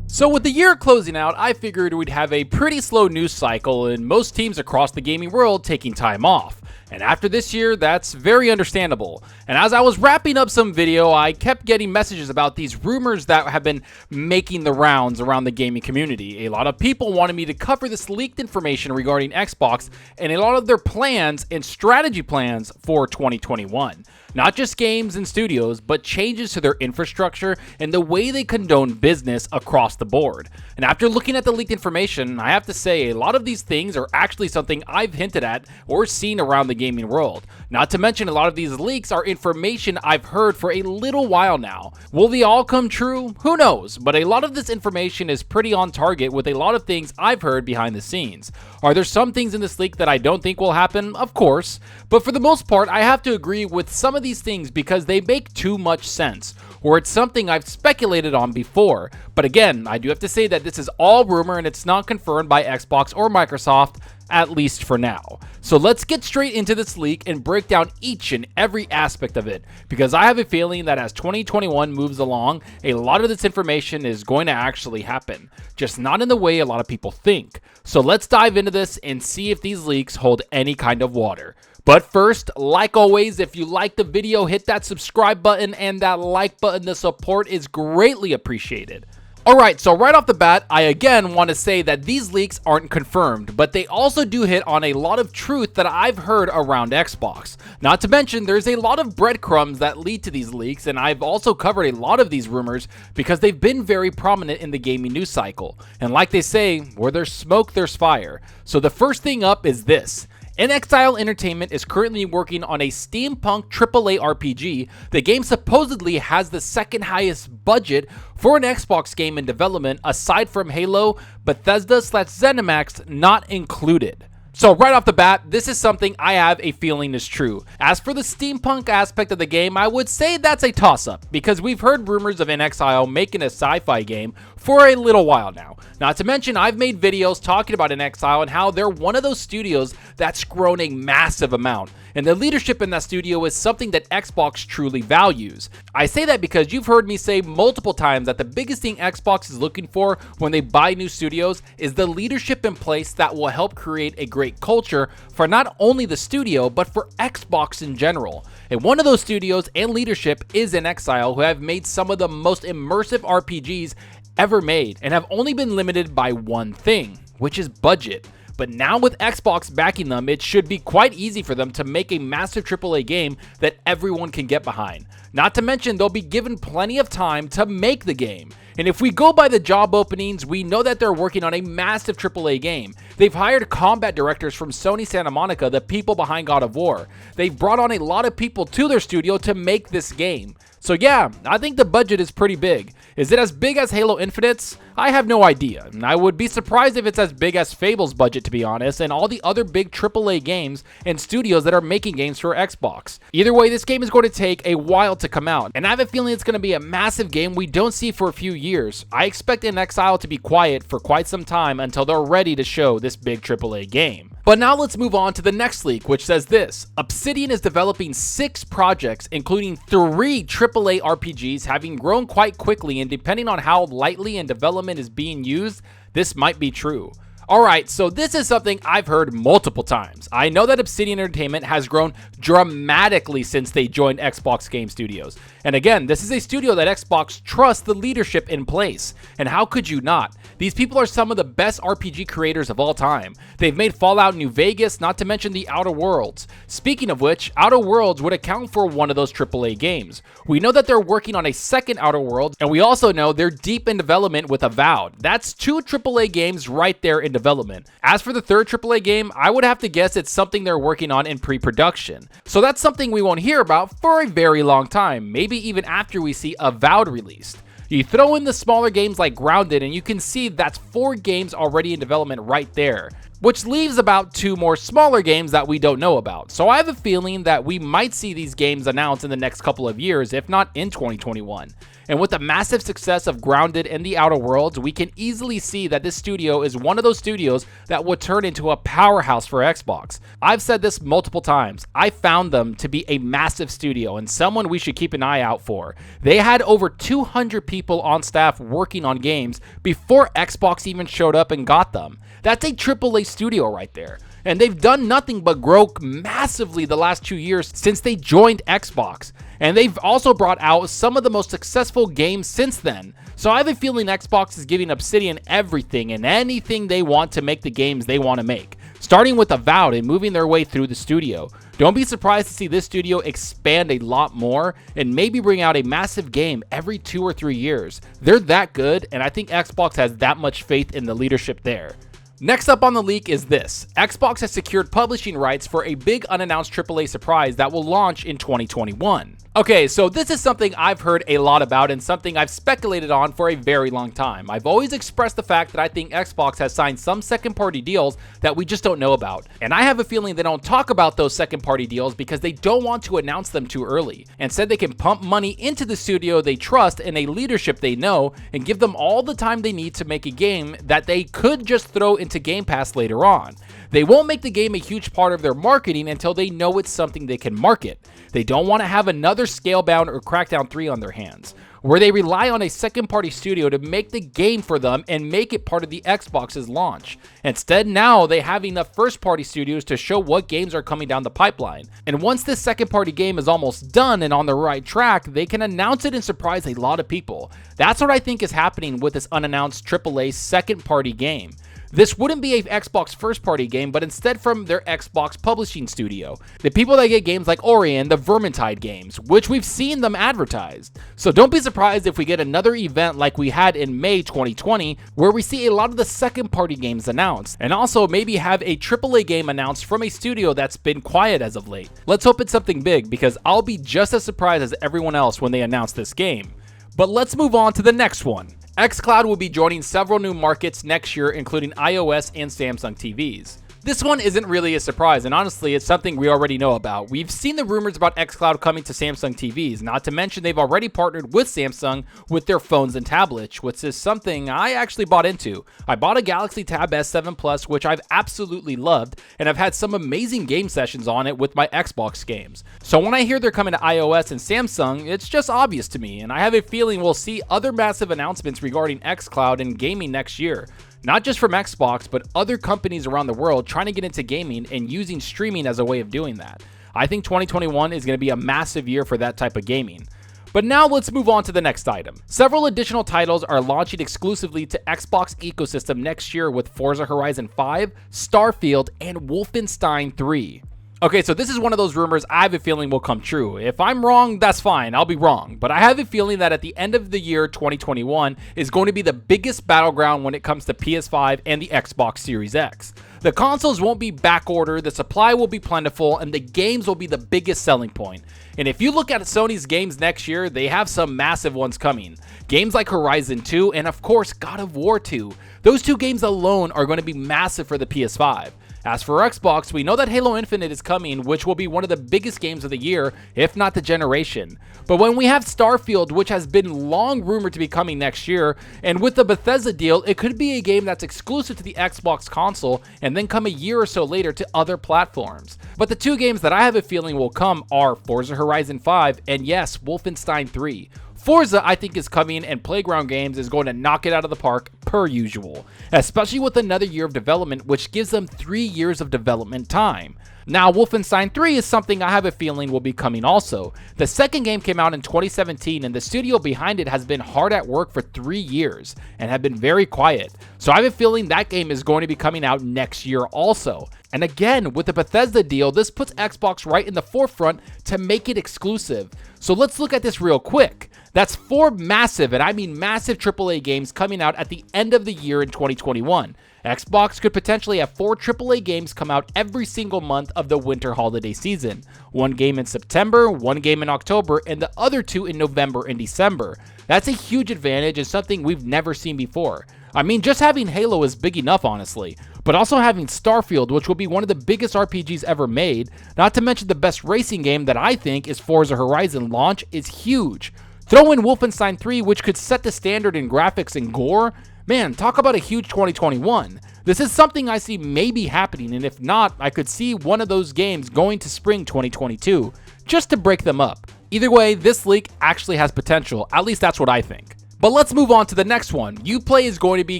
So with the year closing out, I figured we'd have a pretty slow news cycle and most teams across the gaming world taking time off. And after this year, that's very understandable. And as I was wrapping up some video, I kept getting messages about these rumors that have been making the rounds around the gaming community. A lot of people wanted me to cover this leaked information regarding Xbox and a lot of their plans and strategy plans for 2021. Not just games and studios, but changes to their infrastructure and the way they condone business across the board. And after looking at the leaked information, I have to say a lot of these things are actually something I've hinted at or seen around the gaming world. Not to mention a lot of these leaks are information I've heard for a little while now. Will they all come true? Who knows, but a lot of this information is pretty on target with a lot of things I've heard behind the scenes. Are there some things in this leak that I don't think will happen? Of course, but for the most part I have to agree with some of these things because they make too much sense, or it's something I've speculated on before. But again, I do have to say that this is all rumor and it's not confirmed by Xbox or Microsoft, at least for now. So let's get straight into this leak and break down each and every aspect of it, because I have a feeling that as 2021 moves along, a lot of this information is going to actually happen, just not in the way a lot of people think. So let's dive into this and see if these leaks hold any kind of water. But first, like always, if you like the video, hit that subscribe button and that like button. The support is greatly appreciated. Alright, so right off the bat, I again want to say that these leaks aren't confirmed, but they also do hit on a lot of truth that I've heard around Xbox. Not to mention, there's a lot of breadcrumbs that lead to these leaks, and I've also covered a lot of these rumors because they've been very prominent in the gaming news cycle. And like they say, where there's smoke, there's fire. So the first thing up is this. InXile Entertainment is currently working on a steampunk AAA RPG. The game supposedly has the second highest budget for an Xbox game in development aside from Halo, Bethesda/ZeniMax not included. So right off the bat, this is something I have a feeling is true. As for the steampunk aspect of the game, I would say that's a toss-up, because we've heard rumors of InXile making a sci-fi game for a little while now. Not to mention, I've made videos talking about InXile and how they're one of those studios that's grown a massive amount, and the leadership in that studio is something that Xbox truly values. I say that because you've heard me say multiple times that the biggest thing Xbox is looking for when they buy new studios is the leadership in place that will help create a great culture for not only the studio but for Xbox in general. And one of those studios and leadership is InXile, who have made some of the most immersive RPGs ever made and have only been limited by one thing, which is budget. But now with Xbox backing them, it should be quite easy for them to make a massive AAA game that everyone can get behind. Not to mention, they'll be given plenty of time to make the game. And if we go by the job openings, we know that they're working on a massive AAA game. They've hired combat directors from Sony Santa Monica, the people behind God of War. They've brought on a lot of people to their studio to make this game. So yeah, I think the budget is pretty big. Is it as big as Halo Infinite's? I have no idea. I would be surprised if it's as big as Fable's budget, to be honest, and all the other big AAA games and studios that are making games for Xbox. Either way, this game is going to take a while to come out, and I have a feeling it's going to be a massive game we don't see for a few years. I expect InXile to be quiet for quite some time until they're ready to show this big AAA game. But now let's move on to the next leak, which says this. Obsidian is developing 6 projects, including 3 AAA RPGs, having grown quite quickly, and depending on how lightly in development is being used, this might be true. Alright, so this is something I've heard multiple times. I know that Obsidian Entertainment has grown dramatically since they joined Xbox Game Studios. And again, this is a studio that Xbox trusts the leadership in place. And how could you not? These people are some of the best RPG creators of all time. They've made Fallout New Vegas, not to mention the Outer Worlds. Speaking of which, Outer Worlds would account for one of those AAA games. We know that they're working on a second Outer Worlds, and we also know they're deep in development with Avowed. That's 2 AAA games right there in development. As for the third AAA game, I would have to guess it's something they're working on in pre-production. So that's something we won't hear about for a very long time, maybe even after we see Avowed released. You throw in the smaller games like Grounded and you can see that's 4 games already in development right there. which leaves about 2 more smaller games that we don't know about. So I have a feeling that we might see these games announced in the next couple of years, if not in 2021. And with the massive success of Grounded and The Outer Worlds, we can easily see that this studio is one of those studios that would turn into a powerhouse for Xbox. I've said this multiple times. I found them to be a massive studio and someone we should keep an eye out for. They had over 200 people on staff working on games before Xbox even showed up and got them. That's a AAA studio right there. And they've done nothing but grow massively the last 2 years since they joined Xbox. And they've also brought out some of the most successful games since then. So I have a feeling Xbox is giving Obsidian everything and anything they want to make the games they want to make, starting with Avowed and moving their way through the studio. Don't be surprised to see this studio expand a lot more and maybe bring out a massive game every 2 or 3 years. They're that good, and I think Xbox has that much faith in the leadership there. Next up on the leak is this. Xbox has secured publishing rights for a big unannounced AAA surprise that will launch in 2021. Okay, so this is something I've heard a lot about and something I've speculated on for a very long time. I've always expressed the fact that I think Xbox has signed some second-party deals that we just don't know about. And I have a feeling they don't talk about those second-party deals because they don't want to announce them too early. Instead, they can pump money into the studio they trust and a leadership they know and give them all the time they need to make a game that they could just throw into Game Pass later on. They won't make the game a huge part of their marketing until they know it's something they can market. They don't want to have another Scalebound or Crackdown 3 on their hands, where they rely on a second-party studio to make the game for them and make it part of the Xbox's launch. Instead, now they have enough first-party studios to show what games are coming down the pipeline. And once this second-party game is almost done and on the right track, they can announce it and surprise a lot of people. That's what I think is happening with this unannounced AAA second-party game. This wouldn't be an Xbox first-party game, but instead from their Xbox publishing studio. The people that get games like Ori and the Vermintide games, which we've seen them advertised. So don't be surprised if we get another event like we had in May 2020, where we see a lot of the second-party games announced, and also maybe have a AAA game announced from a studio that's been quiet as of late. Let's hope it's something big, because I'll be just as surprised as everyone else when they announce this game. But let's move on to the next one. Xcloud will be joining several new markets next year, including iOS and Samsung TVs. This one isn't really a surprise, and honestly, it's something we already know about. We've seen the rumors about Xcloud coming to Samsung TVs, not to mention they've already partnered with Samsung with their phones and tablets, which is something I actually bought into. I bought a Galaxy Tab S7 Plus, which I've absolutely loved, and I've had some amazing game sessions on it with my Xbox games. So when I hear they're coming to iOS and Samsung, it's just obvious to me, and I have a feeling we'll see other massive announcements regarding Xcloud and gaming next year. Not just from Xbox, but other companies around the world trying to get into gaming and using streaming as a way of doing that. I think 2021 is going to be a massive year for that type of gaming. But now let's move on to the next item. Several additional titles are launching exclusively to Xbox ecosystem next year with Forza Horizon 5, Starfield, and Wolfenstein 3. Okay, so this is one of those rumors I have a feeling will come true. If I'm wrong, that's fine, I'll be wrong. But I have a feeling that at the end of the year, 2021 is going to be the biggest battleground when it comes to PS5 and the Xbox Series X. The consoles won't be backordered, the supply will be plentiful, and the games will be the biggest selling point. And if you look at Sony's games next year, they have some massive ones coming. Games like Horizon 2 and of course God of War 2. Those two games alone are going to be massive for the PS5. As for Xbox, we know that Halo Infinite is coming, which will be one of the biggest games of the year, if not the generation. But when we have Starfield, which has been long rumored to be coming next year, and with the Bethesda deal, it could be a game that's exclusive to the Xbox console and then come a year or so later to other platforms. But the two games that I have a feeling will come are Forza Horizon 5 and yes, Wolfenstein 3. Forza, I think, is coming, and Playground Games is going to knock it out of the park per usual, especially with another year of development, which gives them 3 years of development time. Now, Wolfenstein 3 is something I have a feeling will be coming also. The second game came out in 2017, and the studio behind it has been hard at work for 3 years and have been very quiet. So I have a feeling that game is going to be coming out next year also. And again, with the Bethesda deal, this puts Xbox right in the forefront to make it exclusive. So let's look at this real quick. That's 4 massive, and I mean massive AAA games coming out at the end of the year in 2021. Xbox could potentially have 4 AAA games come out every single month of the winter holiday season. 1 game in September, 1 game in October, and the other 2 in November and December. That's a huge advantage and something we've never seen before. I mean, just having Halo is big enough, honestly. but also having Starfield, which will be one of the biggest RPGs ever made, not to mention the best racing game that I think is Forza Horizon launch, is huge. Throw in Wolfenstein 3, which could set the standard in graphics and gore. Man, talk about a huge 2021. This is something I see maybe happening, and if not, I could see one of those games going to spring 2022, just to break them up. Either way, this leak actually has potential, at least that's what I think. But let's move on to the next one. Uplay is going to be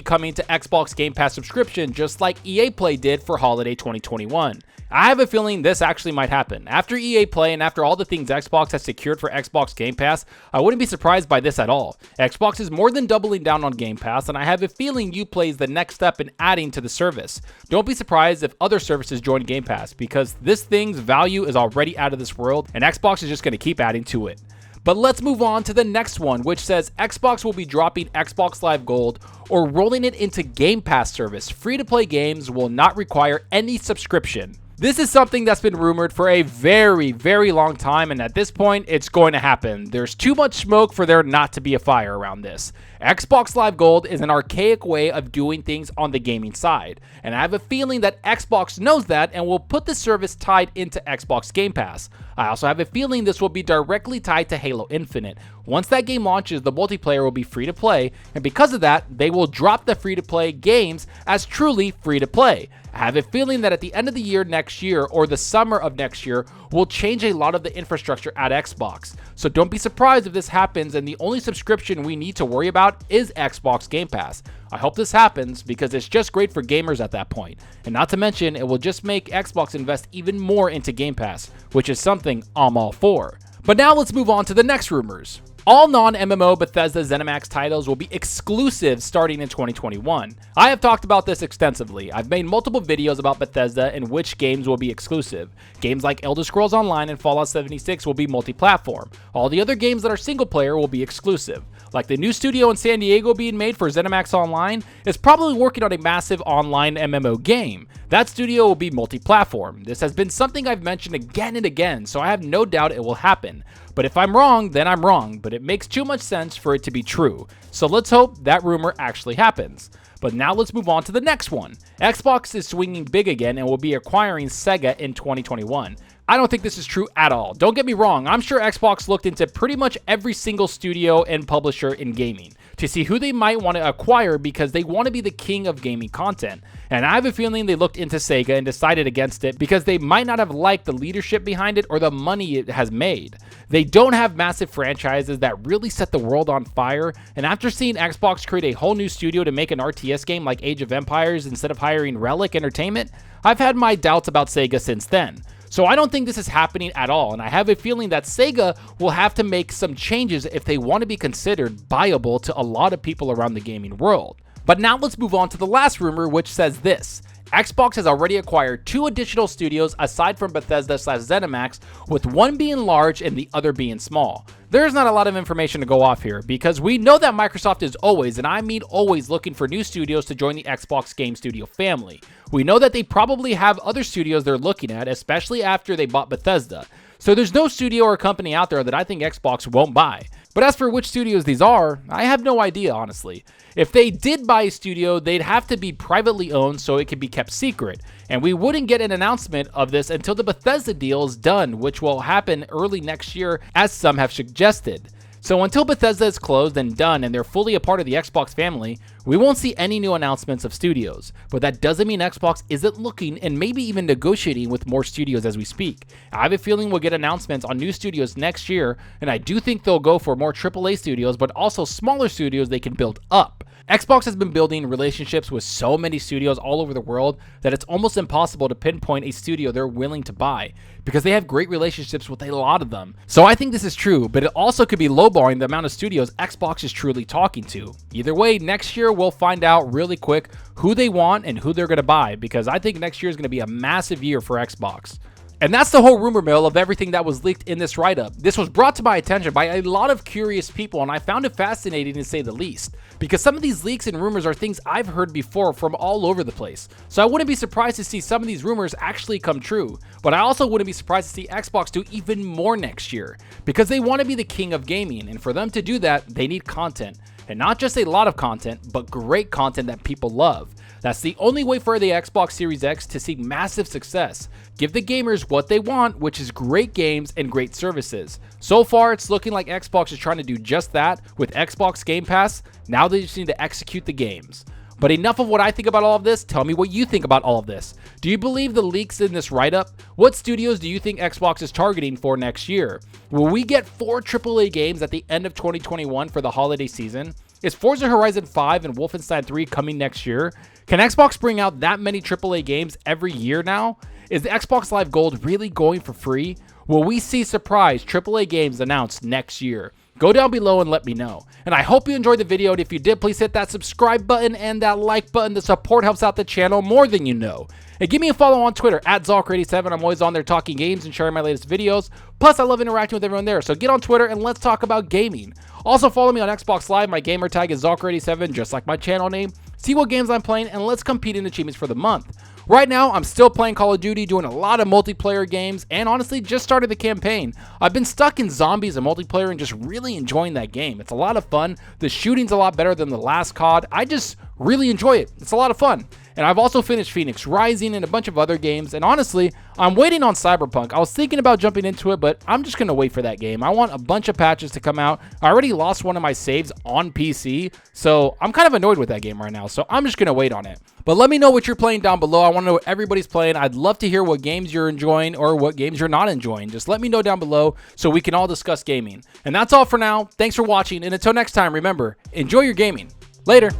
coming to Xbox Game Pass subscription just like EA Play did for holiday 2021. I have a feeling this actually might happen. After EA Play and after all the things Xbox has secured for Xbox Game Pass, I wouldn't be surprised by this at all. Xbox is more than doubling down on Game Pass, and I have a feeling Uplay is the next step in adding to the service. Don't be surprised if other services join Game Pass, because this thing's value is already out of this world, and Xbox is just going to keep adding to it. But let's move on to the next one, which says Xbox will be dropping Xbox Live Gold or rolling it into Game Pass service. Free-to-play games will not require any subscription. This is something that's been rumored for a very, very long time, and at this point, it's going to happen. There's too much smoke for there not to be a fire around this. Xbox Live Gold is an archaic way of doing things on the gaming side, and I have a feeling that Xbox knows that and will put the service tied into Xbox Game Pass. I also have a feeling this will be directly tied to Halo Infinite. Once that game launches, the multiplayer will be free to play, and because of that, they will drop the free to play games as truly free to play. I have a feeling that at the end of the year next year or the summer of next year, we'll change a lot of the infrastructure at Xbox. So don't be surprised if this happens and the only subscription we need to worry about is Xbox Game Pass. I hope this happens because it's just great for gamers at that point. And not to mention, it will just make Xbox invest even more into Game Pass, which is something I'm all for. But now let's move on to the next rumors. All non-MMO Bethesda ZeniMax titles will be exclusive starting in 2021. I have talked about this extensively. I've made multiple videos about Bethesda and which games will be exclusive. Games like Elder Scrolls Online and Fallout 76 will be multi-platform. All the other games that are single-player will be exclusive. Like the new studio in San Diego being made for ZeniMax Online is probably working on a massive online MMO game. That studio will be multi-platform. This has been something I've mentioned again and again, so I have no doubt it will happen. But if I'm wrong, then I'm wrong, but it makes too much sense for it to be true. So let's hope that rumor actually happens. But now let's move on to the next one. Xbox is swinging big again and will be acquiring Sega in 2021. I don't think this is true at all. Don't get me wrong, I'm sure Xbox looked into pretty much every single studio and publisher in gaming to see who they might want to acquire because they want to be the king of gaming content. And I have a feeling they looked into Sega and decided against it because they might not have liked the leadership behind it or the money it has made. They don't have massive franchises that really set the world on fire, and after seeing Xbox create a whole new studio to make an RTS game like Age of Empires instead of hiring Relic Entertainment, I've had my doubts about Sega since then. So I don't think this is happening at all, and I have a feeling that Sega will have to make some changes if they want to be considered viable to a lot of people around the gaming world. But now let's move on to the last rumor, which says this. Xbox has already acquired 2 additional studios aside from Bethesda/ZeniMax, with one being large and the other being small. There's not a lot of information to go off here because we know that Microsoft is always, and I mean always, looking for new studios to join the Xbox Game Studio family. We know that they probably have other studios they're looking at, especially after they bought Bethesda. So there's no studio or company out there that I think Xbox won't buy. But as for which studios these are, I have no idea, honestly. If they did buy a studio, they'd have to be privately owned so it could be kept secret. And we wouldn't get an announcement of this until the Bethesda deal is done, which will happen early next year, as some have suggested. So until Bethesda is closed and done and they're fully a part of the Xbox family, we won't see any new announcements of studios. But that doesn't mean Xbox isn't looking and maybe even negotiating with more studios as we speak. I have a feeling we'll get announcements on new studios next year, and I do think they'll go for more AAA studios, but also smaller studios they can build up. Xbox has been building relationships with so many studios all over the world that it's almost impossible to pinpoint a studio they're willing to buy because they have great relationships with a lot of them. So I think this is true, but it also could be lowballing the amount of studios Xbox is truly talking to. Either way, next year we'll find out really quick who they want and who they're going to buy, because I think next year is going to be a massive year for Xbox. And that's the whole rumor mill of everything that was leaked in this write-up. This was brought to my attention by a lot of curious people, and I found it fascinating to say the least, because some of these leaks and rumors are things I've heard before from all over the place. So I wouldn't be surprised to see some of these rumors actually come true, but I also wouldn't be surprised to see Xbox do even more next year, because they want to be the king of gaming, and for them to do that, they need content. and not just a lot of content, but great content that people love. That's the only way for the Xbox Series X to see massive success. Give the gamers what they want, which is great games and great services. So far, it's looking like Xbox is trying to do just that with Xbox Game Pass. Now they just need to execute the games. But enough of what I think about all of this. Tell me what you think about all of this. Do you believe the leaks in this write-up? What studios do you think Xbox is targeting for next year? Will we get 4 AAA games at the end of 2021 for the holiday season? Is Forza Horizon 5 and Wolfenstein 3 coming next year? Can Xbox bring out that many AAA games every year now? Is the Xbox Live Gold really going for free? Will we see surprise AAA games announced next year? Go down below and let me know. And I hope you enjoyed the video, and if you did, please hit that subscribe button and that like button. The support helps out the channel more than you know. And give me a follow on Twitter at Zalker87. I'm always on there talking games and sharing my latest videos. Plus, I love interacting with everyone there, so get on Twitter and let's talk about gaming. Also, follow me on Xbox Live. My gamer tag is Zalker87, just like my channel name. See what games I'm playing, and let's compete in achievements for the month. Right now, I'm still playing Call of Duty, doing a lot of multiplayer games, and honestly, just started the campaign. I've been stuck in zombies and multiplayer and just really enjoying that game. It's a lot of fun. The shooting's a lot better than the last COD. I just really enjoy it. It's a lot of fun. And I've also finished Phoenix Rising and a bunch of other games, and honestly, I'm waiting on Cyberpunk. I was thinking about jumping into it, but I'm just going to wait for that game. I want a bunch of patches to come out. I already lost one of my saves on PC, so I'm kind of annoyed with that game right now, so I'm just going to wait on it. But let me know what you're playing down below. I want to know what everybody's playing. I'd love to hear what games you're enjoying or what games you're not enjoying. Just let me know down below so we can all discuss gaming. And that's all for now. Thanks for watching, and until next time, remember, enjoy your gaming. Later.